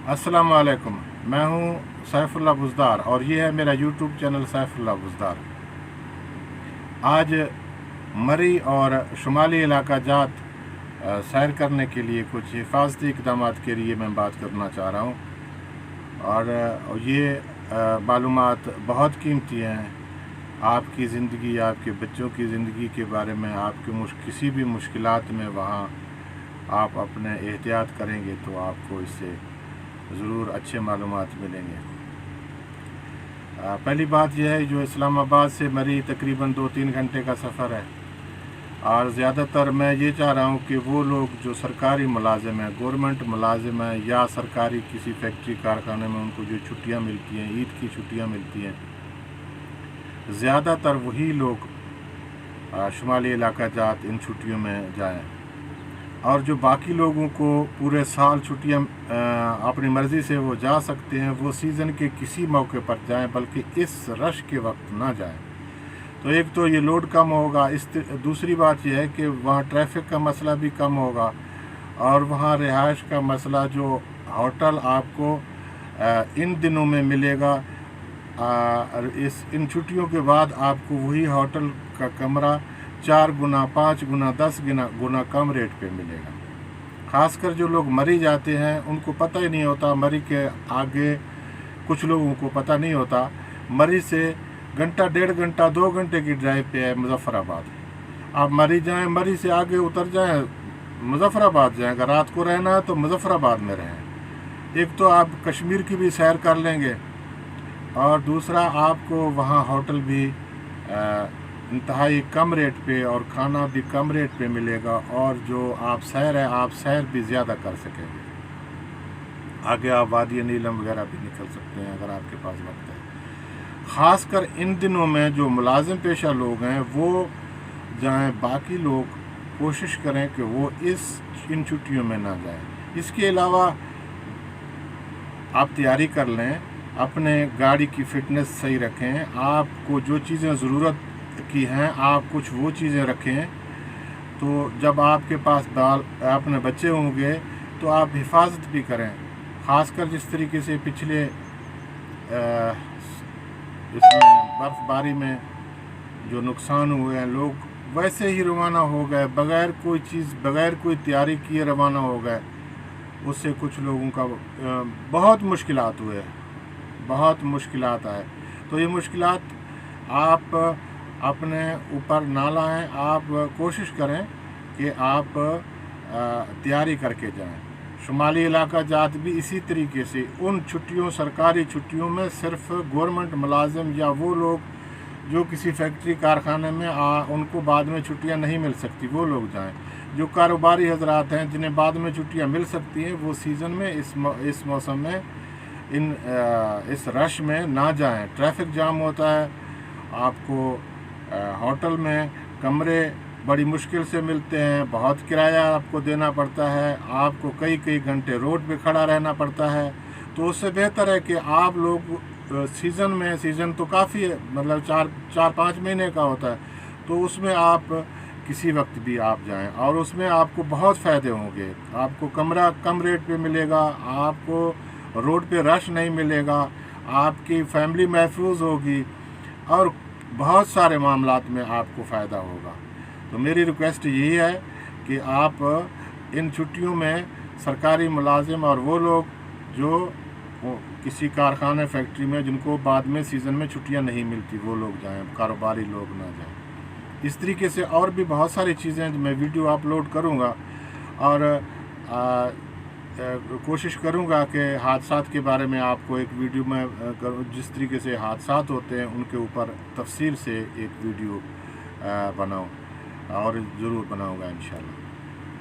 अस्सलाम वालेकुम। मैं हूं सैफुल्लाह बुज़दार और ये है मेरा यूट्यूब चैनल सैफुल्लाह बुज़दार। आज मरी और शुमाली इलाका जात सैर करने के लिए कुछ हिफाजती इक़दाम के लिए मैं बात करना चाह रहा हूं और ये मालूमात बहुत कीमती हैं। आपकी ज़िंदगी, आपके बच्चों की ज़िंदगी के बारे में, आपके किसी भी मुश्किलात में वहाँ आप अपने एहतियात करेंगे तो आपको इससे ज़रूर अच्छे मालूमात मिलेंगे। पहली बात यह है, जो इस्लामाबाद से मरी तकरीबन 2-3 घंटे का सफ़र है और ज़्यादातर मैं ये चाह रहा हूँ कि वो लोग जो सरकारी मुलाजिम हैं, गवर्नमेंट मुलाजिम हैं या सरकारी किसी फैक्ट्री कारखाने में उनको जो छुट्टियाँ मिलती हैं, ईद की छुट्टियाँ मिलती हैं, ज़्यादातर वही लोग शुमाली इलाका जात इन छुट्टियों में जाएं। और जो बाकी लोगों को पूरे साल छुट्टियां अपनी मर्ज़ी से वो जा सकते हैं, वो सीज़न के किसी मौके पर जाएं, बल्कि इस रश के वक्त ना जाएं। तो एक तो ये लोड कम होगा, दूसरी बात यह है कि वहाँ ट्रैफिक का मसला भी कम होगा और वहाँ रिहाइश का मसला, जो होटल आपको इन दिनों में मिलेगा, इन छुट्टियों के बाद आपको वही होटल का कमरा 4 गुना, 5 गुना, 10 गुना कम रेट पे मिलेगा। ख़ासकर जो लोग मरी जाते हैं उनको पता ही नहीं होता, मरी के आगे कुछ लोगों को पता नहीं होता, मरी से घंटा, 1.5 घंटा, 2 घंटे की ड्राइव पे है मुजफ्फराबाद। आप मरी जाएं, मरी से आगे उतर जाएं, मुजफ्फराबाद जाएं। अगर रात को रहना है तो मुजफ्फराबाद में रहें। एक तो आप कश्मीर की भी सैर कर लेंगे और दूसरा आपको वहाँ होटल भी इंतहाई कम रेट पे और खाना भी कम रेट पे मिलेगा और जो आप सैर है, आप सैर भी ज़्यादा कर सकेंगे। आगे आप वादी नीलम वगैरह भी निकल सकते हैं अगर आपके पास वक्त है। ख़ासकर इन दिनों में जो मुलाजिम पेशा लोग हैं वो जाएं, बाकी लोग कोशिश करें कि वो इन छुट्टियों में ना जाएं। इसके अलावा आप तैयारी कर लें, अपने गाड़ी की फ़िटनेस सही रखें। आपको जो चीज़ें ज़रूरत की हैं, आप कुछ वो चीज़ें रखें। तो जब आपके पास अपने बच्चे होंगे तो आप हिफाजत भी करें। ख़ासकर जिस तरीके से पिछले इसमें बर्फ़बारी में जो नुकसान हुए हैं, लोग वैसे ही रवाना हो गए, बग़ैर कोई तैयारी किए रवाना हो गए। उससे कुछ लोगों का बहुत मुश्किलात हुए, बहुत मुश्किलात आए। तो ये मुश्किलात आप अपने ऊपर ना लाएं। आप कोशिश करें कि आप तैयारी करके जाएं। शुमाली इलाका जात भी इसी तरीके से उन छुट्टियों, सरकारी छुट्टियों में सिर्फ गवर्नमेंट मुलाजिम या वो लोग जो किसी फैक्ट्री कारखाने में उनको बाद में छुट्टियां नहीं मिल सकती, वो लोग जाएं। जो कारोबारी हजरात हैं जिन्हें बाद में छुट्टियां मिल सकती हैं, वो सीज़न में इस मौसम में इस रश में ना जाएं। ट्रैफिक जाम होता है, आपको होटल में कमरे बड़ी मुश्किल से मिलते हैं, बहुत किराया आपको देना पड़ता है, आपको कई घंटे रोड पे खड़ा रहना पड़ता है। तो उससे बेहतर है कि आप लोग सीज़न तो काफ़ी है, मतलब 4-5 महीने का होता है, तो उसमें आप किसी वक्त भी आप जाएं और उसमें आपको बहुत फ़ायदे होंगे। आपको कमरा कम रेट पे मिलेगा, आपको रोड पे रश नहीं मिलेगा, आपकी फैमिली महफूज होगी और बहुत सारे मामलात में आपको फ़ायदा होगा। तो मेरी रिक्वेस्ट यही है कि आप इन छुट्टियों में सरकारी मुलाजिम और वो लोग जो किसी कारखाने, फैक्ट्री में जिनको बाद में सीज़न में छुट्टियां नहीं मिलती, वो लोग जाएं, कारोबारी लोग ना जाएं। इस तरीके से और भी बहुत सारी चीज़ें मैं वीडियो अपलोड करूँगा और कोशिश करूँगा कि हादसात के बारे में आपको एक वीडियो में जिस तरीके से हादसात होते हैं उनके ऊपर तफसील से एक वीडियो बनाऊँ और ज़रूर बनाऊँगा इंशाल्लाह।